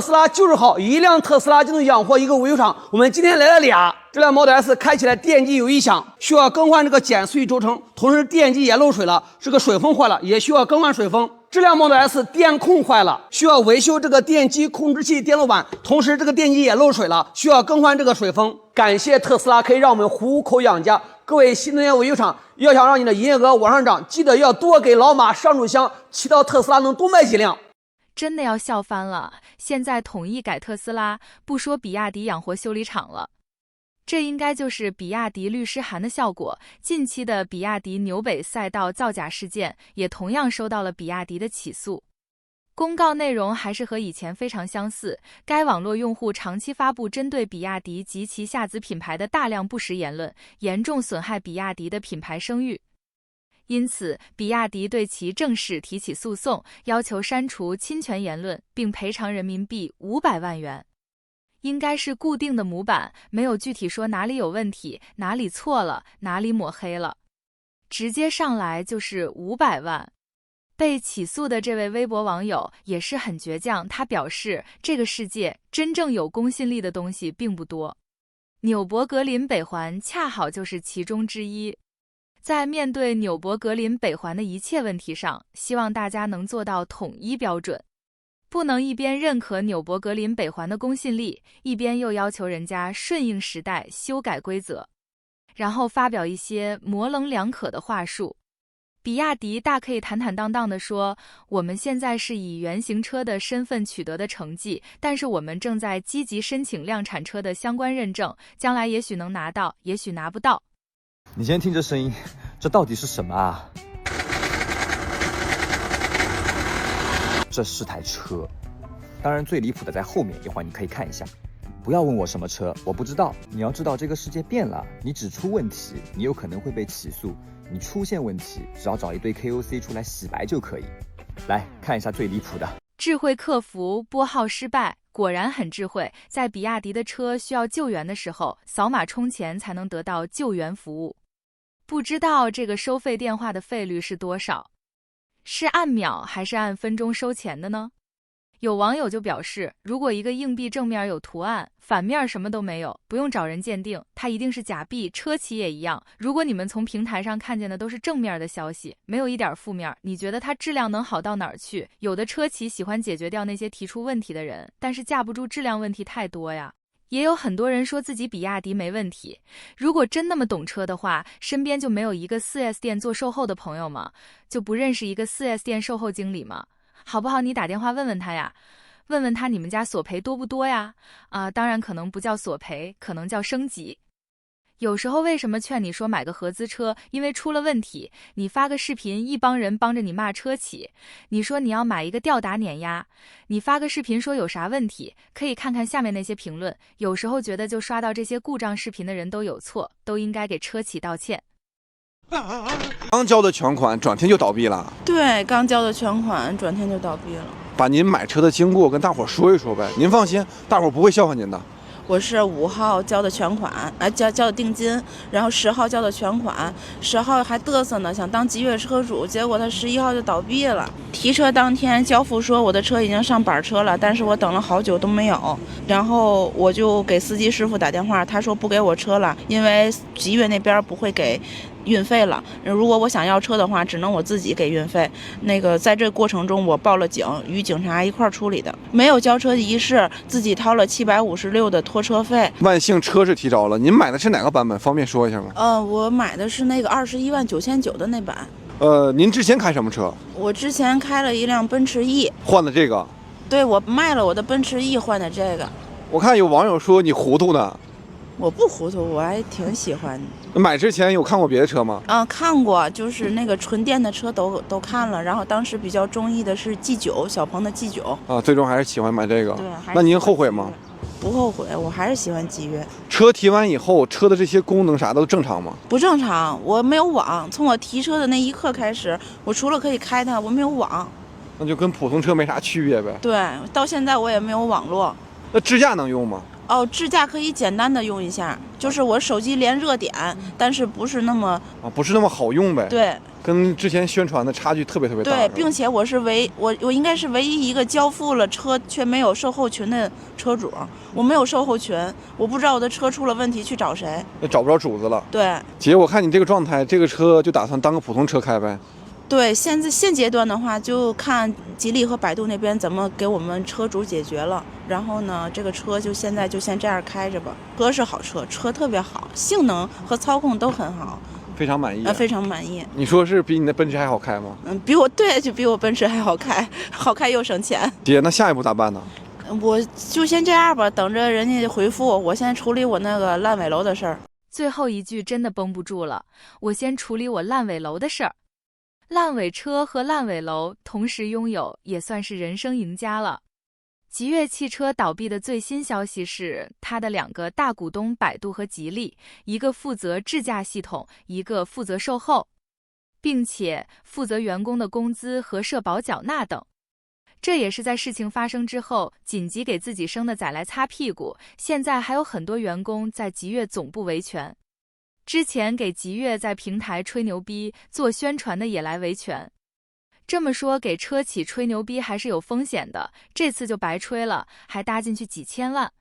特斯拉就是好，一辆特斯拉就能养活一个维修厂。我们今天来了俩。这辆 Model S 开起来电机有异响，需要更换这个减速轴承，同时电机也漏水了，这个水封坏了，也需要更换水封。这辆 Model S 电控坏了，需要维修这个电机控制器电路板，同时这个电机也漏水了，需要更换这个水封。感谢特斯拉可以让我们糊口养家。各位新能源维修厂，要想让你的营业额往上涨，记得要多给老马上炷香，祈祷特斯拉能多卖几辆。真的要笑翻了！现在统一改特斯拉，不说比亚迪养活修理厂了。这应该就是比亚迪律师函的效果。近期的比亚迪纽北赛道造假事件也同样收到了比亚迪的起诉。公告内容还是和以前非常相似，该网络用户长期发布针对比亚迪及其下子品牌的大量不实言论，严重损害比亚迪的品牌声誉。因此，比亚迪对其正式提起诉讼，要求删除侵权言论，并赔偿人民币500万元。应该是固定的模板，没有具体说哪里有问题，哪里错了，哪里抹黑了，直接上来就是500万。被起诉的这位微博网友也是很倔强，他表示这个世界真正有公信力的东西并不多，纽博格林北环恰好就是其中之一。在面对纽博格林北环的一切问题上，希望大家能做到统一标准。不能一边认可纽博格林北环的公信力，一边又要求人家顺应时代修改规则，然后发表一些模棱两可的话术。比亚迪大可以坦坦荡荡地说，我们现在是以原型车的身份取得的成绩，但是我们正在积极申请量产车的相关认证，将来也许能拿到，也许拿不到。你先听这声音，这到底是什么啊？这是台车，当然最离谱的在后面，一会儿你可以看一下。不要问我什么车，我不知道。你要知道这个世界变了，你指出问题，你有可能会被起诉；你出现问题，只要找一堆 KOC 出来洗白就可以。来看一下最离谱的。智慧客服拨号失败，果然很智慧。在比亚迪的车需要救援的时候，扫码充钱才能得到救援服务。不知道这个收费电话的费率是多少？是按秒还是按分钟收钱的呢？有网友就表示，如果一个硬币正面有图案，反面什么都没有，不用找人鉴定，它一定是假币。车企也一样，如果你们从平台上看见的都是正面的消息，没有一点负面，你觉得它质量能好到哪儿去？有的车企喜欢解决掉那些提出问题的人，但是架不住质量问题太多呀。也有很多人说自己比亚迪没问题，如果真那么懂车的话，身边就没有一个 4S 店做售后的朋友吗？就不认识一个 4S 店售后经理吗？好不好？你打电话问问他呀，问问他你们家索赔多不多呀？当然可能不叫索赔，可能叫升级。有时候为什么劝你说买个合资车？因为出了问题，你发个视频，一帮人帮着你骂车企。你说你要买一个吊打碾压，你发个视频说有啥问题，可以看看下面那些评论。有时候觉得就刷到这些故障视频的人都有错，都应该给车企道歉。刚交的全款转天就倒闭了。对，刚交的全款转天就倒闭了。把您买车的经过跟大伙说一说呗，您放心，大伙不会笑话您的。我是5号交的全款，交的定金，然后10号交的全款，10号还嘚瑟呢，想当集约车主，结果他11号就倒闭了。提车当天，交付说我的车已经上板车了，但是我等了好久都没有，然后我就给司机师傅打电话，他说不给我车了，因为集约那边不会给运费了，如果我想要车的话，只能我自己给运费。在这过程中，我报了警，与警察一块儿处理的，没有交车仪式，自己掏了756的拖车费。万幸车是提着了，您买的是哪个版本？方便说一下吗？我买的是那个219900的那版。您之前开什么车？我之前开了一辆奔驰 E， 换的这个。对，我卖了我的奔驰 E 换的这个。我看有网友说你糊涂呢。我不糊涂，我还挺喜欢的。买之前有看过别的车吗？看过，就是那个纯电的车都看了，然后当时比较中意的是 G9， 小鹏的 G9。最终还是喜欢买这个。对，那您后悔吗？不后悔，我还是喜欢集约。车提完以后，车的这些功能啥都正常吗？不正常，我没有网。从我提车的那一刻开始，我除了可以开它，我没有网。那就跟普通车没啥区别呗。对，到现在我也没有网络。那支架能用吗？支架可以简单的用一下，就是我手机连热点，但是不是那么不是那么好用呗。对，跟之前宣传的差距特别大。对，并且我应该是唯一一个交付了车却没有售后群的车主，我没有售后群，我不知道我的车出了问题去找谁，也找不着主子了。对，姐，我看你这个状态，这个车就打算当个普通车开呗？对，现阶段的话，就看吉利和百度那边怎么给我们车主解决了。然后呢，这个车就现在就先这样开着吧。车是好车，车特别好，性能和操控都很好，非常满意。非常满意。你说是比你的奔驰还好开吗？就比我奔驰还好开，好开又省钱。姐，那下一步咋办呢？我就先这样吧，等着人家回复。我先处理我那个烂尾楼的事儿。最后一句真的绷不住了，我先处理我烂尾楼的事儿。烂尾车和烂尾楼同时拥有，也算是人生赢家了。吉悦汽车倒闭的最新消息是，它的2个大股东百度和吉利，一个负责智驾系统，一个负责售后，并且负责员工的工资和社保缴纳等。这也是在事情发生之后，紧急给自己生的崽来擦屁股。现在还有很多员工在吉悦总部维权。之前给吉悦在平台吹牛逼、做宣传的也来维权。这么说，给车企吹牛逼还是有风险的，这次就白吹了，还搭进去几千万。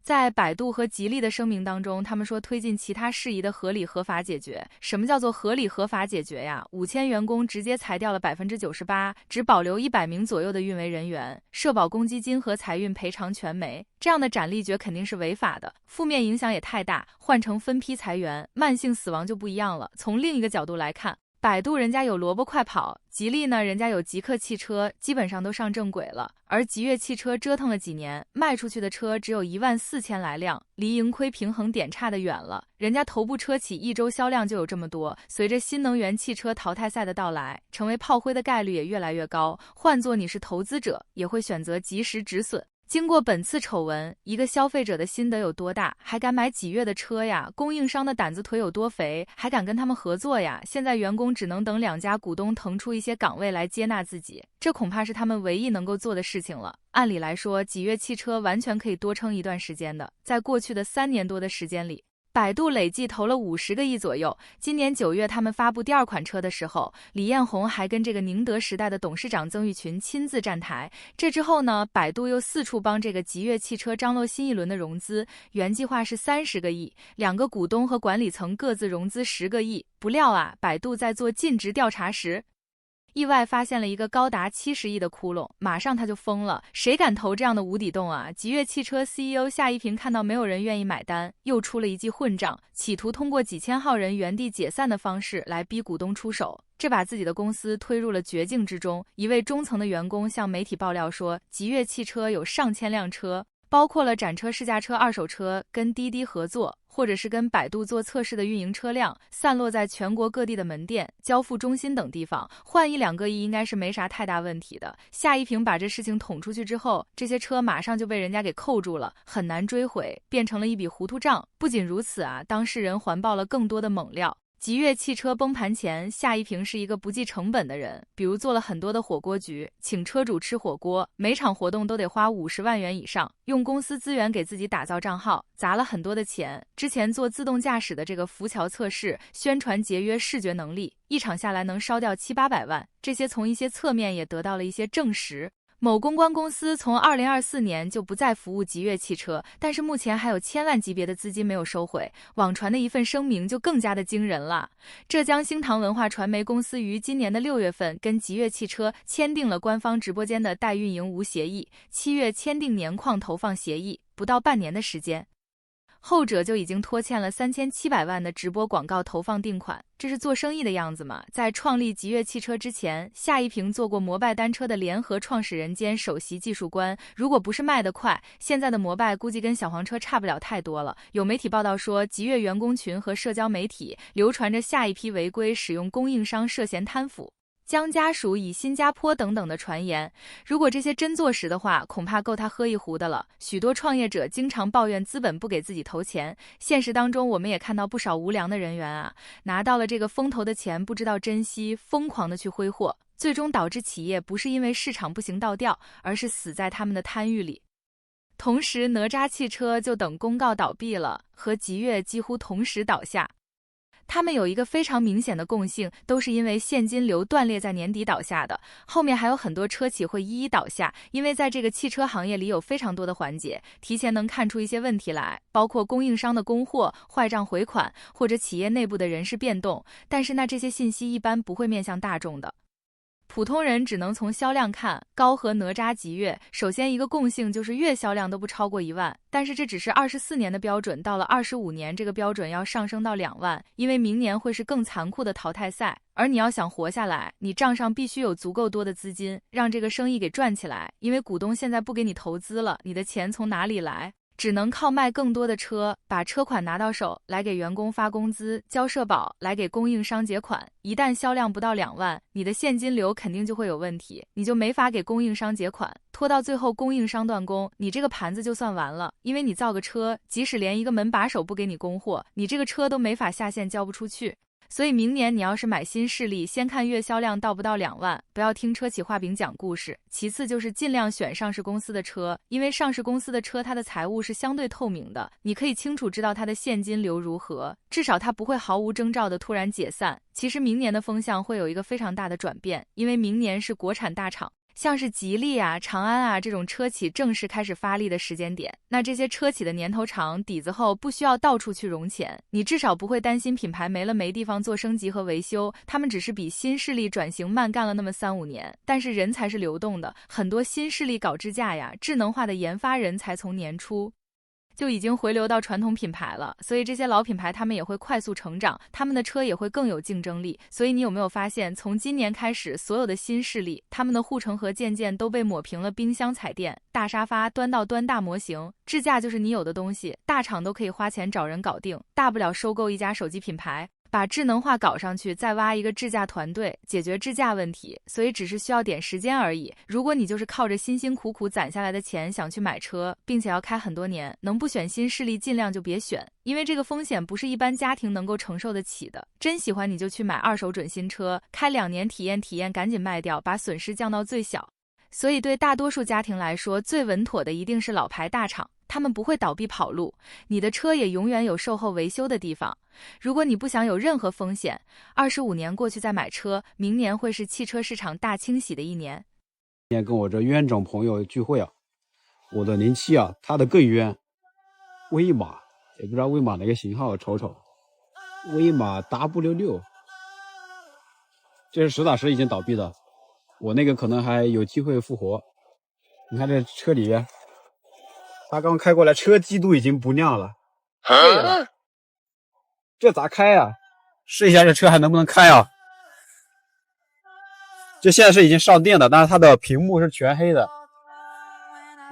在百度和吉利的声明当中，他们说推进其他事宜的合理合法解决。什么叫做合理合法解决呀？5000员工直接裁掉了98%，只保留100名左右的运维人员，社保公积金和财运赔偿全没，这样的斩立决肯定是违法的，负面影响也太大。换成分批裁员，慢性死亡就不一样了。从另一个角度来看，百度人家有萝卜快跑，吉利呢人家有极客汽车，基本上都上正轨了。而吉悦汽车折腾了几年，卖出去的车只有14000来辆，离盈亏平衡点差得远了。人家头部车企1周销量就有这么多，随着新能源汽车淘汰赛的到来，成为炮灰的概率也越来越高。换作你是投资者，也会选择及时止损。经过本次丑闻，一个消费者的心得有多大，还敢买吉悦的车呀？供应商的胆子腿有多肥，还敢跟他们合作呀？现在员工只能等2家股东腾出一些岗位来接纳自己，这恐怕是他们唯一能够做的事情了。按理来说，吉悦汽车完全可以多撑一段时间的，在过去的3年多的时间里，百度累计投了50个亿左右。今年9月他们发布第2款车的时候，李彦宏还跟这个宁德时代的董事长曾毓群亲自站台。这之后呢，百度又4处帮这个吉悦汽车张罗新一轮的融资，原计划是30个亿，2个股东和管理层各自融资10个亿。不料啊，百度在做尽职调查时，意外发现了一个高达70亿的窟窿，马上他就疯了，谁敢投这样的无底洞啊？吉悦汽车 CEO 夏一平看到没有人愿意买单，又出了一记混账，企图通过几千号人原地解散的方式来逼股东出手，这把自己的公司推入了绝境之中。一位中层的员工向媒体爆料说，吉悦汽车有上千辆车，包括了展车、试驾车、二手车，跟滴滴合作，或者是跟百度做测试的运营车辆，散落在全国各地的门店、交付中心等地方，换1-2个亿应该是没啥太大问题的。夏一平把这事情捅出去之后，这些车马上就被人家给扣住了，很难追回，变成了一笔糊涂账。不仅如此啊，当事人环爆了更多的猛料。吉悦汽车崩盘前，夏一平是一个不计成本的人，比如做了很多的火锅局，请车主吃火锅，每场活动都得花50万元以上，用公司资源给自己打造账号，砸了很多的钱。之前做自动驾驶的这个浮桥测试，宣传节约视觉能力，一场下来能烧掉700-800万，这些从一些侧面也得到了一些证实。某公关公司从2024年就不再服务吉悦汽车，但是目前还有1000万级别的资金没有收回。网传的一份声明就更加的惊人了。浙江星堂文化传媒公司于今年的6月份跟吉悦汽车签订了官方直播间的代运营无协议，7月签订年框投放协议，不到半年的时间，后者就已经拖欠了3700万的直播广告投放定款，这是做生意的样子吗？在创立吉悦汽车之前，夏一平做过摩拜单车的联合创始人兼首席技术官。如果不是卖得快，现在的摩拜估计跟小黄车差不了太多了。有媒体报道说，吉悦员工群和社交媒体流传着下一批违规使用供应商涉嫌贪腐，将家属以新加坡等等的传言，如果这些真坐实的话，恐怕够他喝一壶的了。许多创业者经常抱怨资本不给自己投钱，现实当中我们也看到不少无良的人员啊，拿到了这个风投的钱不知道珍惜，疯狂的去挥霍，最终导致企业不是因为市场不行倒掉，而是死在他们的贪欲里。同时，哪吒汽车就等公告倒闭了，和吉悦几乎同时倒下。它们有一个非常明显的共性，都是因为现金流断裂在年底倒下的。后面还有很多车企会一一倒下，因为在这个汽车行业里有非常多的环节，提前能看出一些问题来，包括供应商的供货、坏账回款，或者企业内部的人事变动。但是这些信息一般不会面向大众的。普通人只能从销量看，高和哪吒极乐，首先一个共性就是月销量都不超过1万，但是这只是24年的标准，到了25年这个标准要上升到2万，因为明年会是更残酷的淘汰赛，而你要想活下来，你账上必须有足够多的资金，让这个生意给赚起来，因为股东现在不给你投资了，你的钱从哪里来？只能靠卖更多的车，把车款拿到手，来给员工发工资、交社保，来给供应商结款。一旦销量不到2万，你的现金流肯定就会有问题，你就没法给供应商结款，拖到最后供应商断供，你这个盘子就算完了。因为你造个车，即使连一个门把手不给你供货，你这个车都没法下线交不出去。所以明年你要是买新势力，先看月销量到不到2万，不要听车企画饼讲故事。其次就是尽量选上市公司的车，因为上市公司的车它的财务是相对透明的，你可以清楚知道它的现金流如何，至少它不会毫无征兆的突然解散。其实明年的风向会有一个非常大的转变，因为明年是国产大厂，像是吉利啊、长安啊这种车企正式开始发力的时间点。那这些车企的年头长，底子厚，不需要到处去融钱，你至少不会担心品牌没了没地方做升级和维修，他们只是比新势力转型慢干了那么3-5年，但是人才是流动的，很多新势力搞智驾呀、智能化的研发人才从年初就已经回流到传统品牌了，所以这些老品牌他们也会快速成长，他们的车也会更有竞争力。所以你有没有发现，从今年开始，所有的新势力他们的护城河渐渐都被抹平了冰箱彩电、大沙发、端到端大模型，智驾就是你有的东西，大厂都可以花钱找人搞定，大不了收购一家手机品牌，把智能化搞上去，再挖一个智驾团队，解决智驾问题，所以只是需要点时间而已。如果你就是靠着辛辛苦苦攒下来的钱想去买车，并且要开很多年，能不选新势力尽量就别选，因为这个风险不是一般家庭能够承受得起的。真喜欢你就去买二手准新车，开2年体验，赶紧卖掉，把损失降到最小。所以对大多数家庭来说，最稳妥的一定是老牌大厂，他们不会倒闭跑路，你的车也永远有售后维修的地方。如果你不想有任何风险，25年过去再买车，明年会是汽车市场大清洗的一年。今天跟我这冤种朋友聚会啊，我的07啊，他的更冤，威马，也不知道威马哪个型号，瞅瞅，威马 W6，这是实打实已经倒闭的，我那个可能还有机会复活。你看这车里，他刚开过来，车机都已经不亮了，这咋开啊？试一下这车还能不能开啊？这现在是已经上电的，但是它的屏幕是全黑的。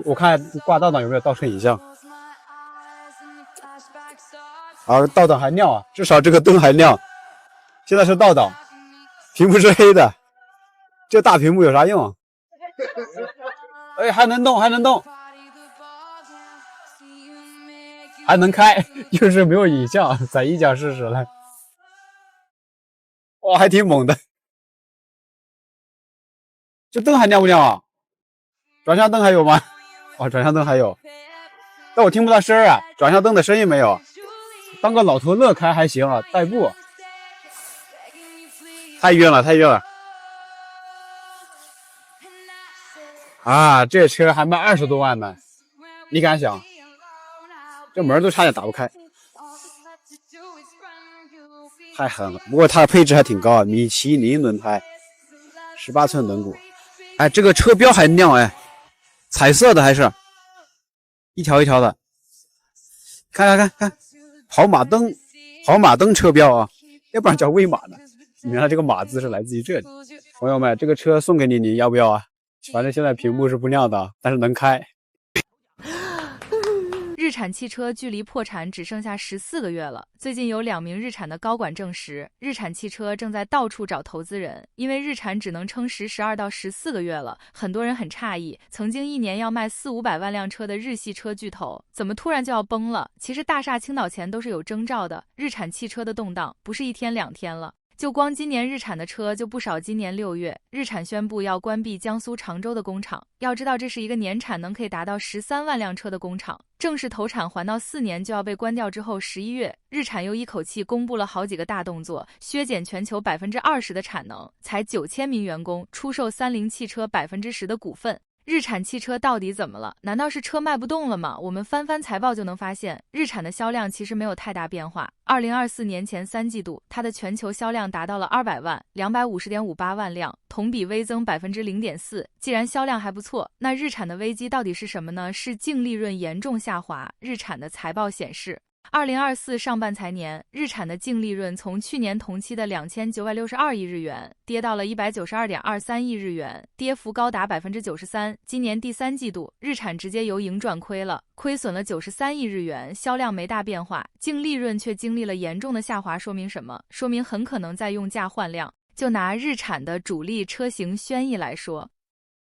我看挂倒档有没有倒车影像。啊，倒档还亮啊，至少这个灯还亮。现在是倒档，屏幕是黑的，这大屏幕有啥用啊？哎，还能动，还能动，还能开，就是没有影像，咱一脚试试来。哇，还挺猛的。这灯还亮不亮啊？转向灯还有吗？哦，转向灯还有，但我听不到声啊，转向灯的声音没有。当个老头乐开还行啊，代步。太晕了，太晕了。啊，这车还卖20多万呢，你敢想？这门都差点打不开，太狠了。不过它的配置还挺高啊，米其林轮胎，18寸轮毂。哎，这个车标还亮哎，彩色的还是一条一条的。看，跑马灯车标啊，要不然叫威马呢。原来这个马字是来自于这里。朋友们，这个车送给你，你要不要啊？反正现在屏幕是不亮的，但是能开。日产汽车距离破产只剩下14个月了。最近有2名日产的高管证实，日产汽车正在到处找投资人，因为日产只能撑10、12到14个月了。很多人很诧异，曾经1年要卖400-500万辆车的日系车巨头，怎么突然就要崩了？其实大厦倾倒前都是有征兆的，日产汽车的动荡不是1天2天了。就光今年日产的车就不少。今年6月，日产宣布要关闭江苏常州的工厂。要知道，这是一个年产能可以达到13万辆车的工厂，正式投产还到4年就要被关掉之后，11月，日产又一口气公布了好几个大动作，削减全球20%的产能，裁9000名员工，出售三菱汽车10%的股份。日产汽车到底怎么了？难道是车卖不动了吗？我们翻翻财报就能发现，日产的销量其实没有太大变化。2024年前3季度，它的全球销量达到了200万，250.58万辆，同比微增0.4%。既然销量还不错，那日产的危机到底是什么呢？是净利润严重下滑。日产的财报显示，2024上半财年，日产的净利润从去年同期的2962亿日元跌到了192.23亿日元，跌幅高达93%。今年第3季度，日产直接由盈转亏了，亏损了93亿日元，销量没大变化，净利润却经历了严重的下滑。说明什么？说明很可能在用价换量。就拿日产的主力车型轩逸来说，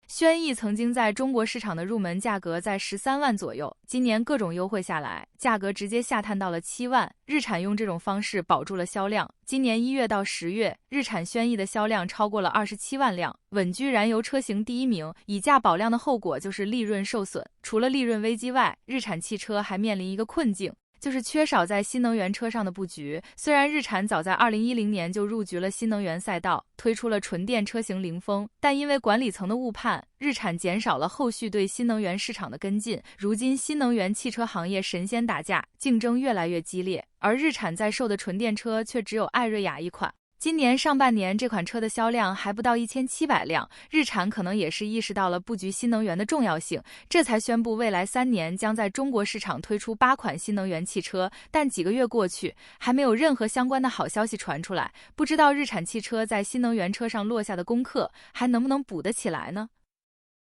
轩逸曾经在中国市场的入门价格在13万左右，今年各种优惠下来，价格直接下探到了7万。日产用这种方式保住了销量。今年1月到10月，日产轩逸的销量超过了27万辆，稳居燃油车型第1名。以价保量的后果就是利润受损。除了利润危机外，日产汽车还面临一个困境，就是缺少在新能源车上的布局。虽然日产早在2010年就入局了新能源赛道，推出了纯电车型凌风，但因为管理层的误判，日产减少了后续对新能源市场的跟进。如今新能源汽车行业神仙打架，竞争越来越激烈，而日产在售的纯电车却只有艾瑞雅一款。今年上半年这款车的销量还不到1700辆，日产可能也是意识到了布局新能源的重要性，这才宣布未来3年将在中国市场推出8款新能源汽车。但几个月过去，还没有任何相关的好消息传出来，不知道日产汽车在新能源车上落下的功课还能不能补得起来呢？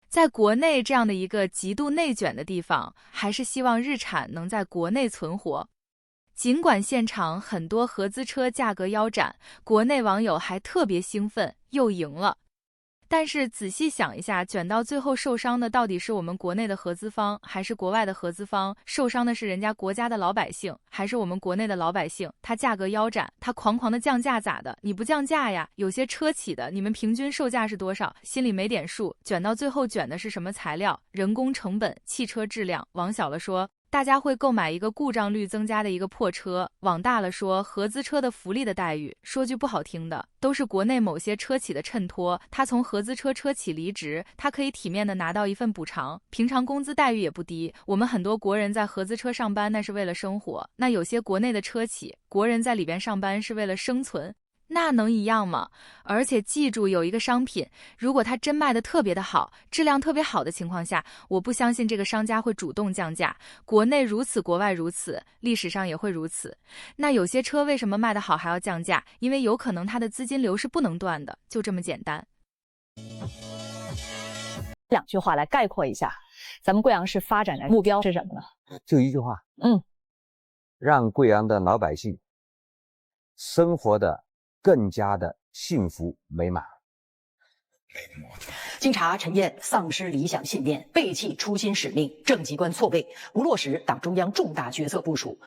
在国内这样的一个极度内卷的地方，还是希望日产能在国内存活。尽管现场很多合资车价格腰斩，国内网友还特别兴奋，又赢了。但是仔细想一下，卷到最后受伤的到底是我们国内的合资方，还是国外的合资方？受伤的是人家国家的老百姓，还是我们国内的老百姓？他价格腰斩，他狂的降价咋的？你不降价呀？有些车企的，你们平均售价是多少？心里没点数。卷到最后卷的是什么材料、人工成本、汽车质量？往小了说，大家会购买一个故障率增加的一个破车，往大了说，合资车的福利的待遇，说句不好听的，都是国内某些车企的衬托。他从合资车车企离职，他可以体面的拿到一份补偿，平常工资待遇也不低。我们很多国人在合资车上班，那是为了生活，那有些国内的车企，国人在里边上班是为了生存。那能一样吗？而且记住，有一个商品，如果它真卖的特别的好，质量特别好的情况下，我不相信这个商家会主动降价。国内如此，国外如此，历史上也会如此。那有些车为什么卖得好还要降价？因为有可能它的资金流是不能断的，就这么简单。2句话来概括一下，咱们贵阳市发展的目标是什么呢？就一句话，让贵阳的老百姓生活的更加的幸福美满。经查，陈燕丧失理想信念，背弃初心使命，政绩观错位，不落实党中央重大决策部署，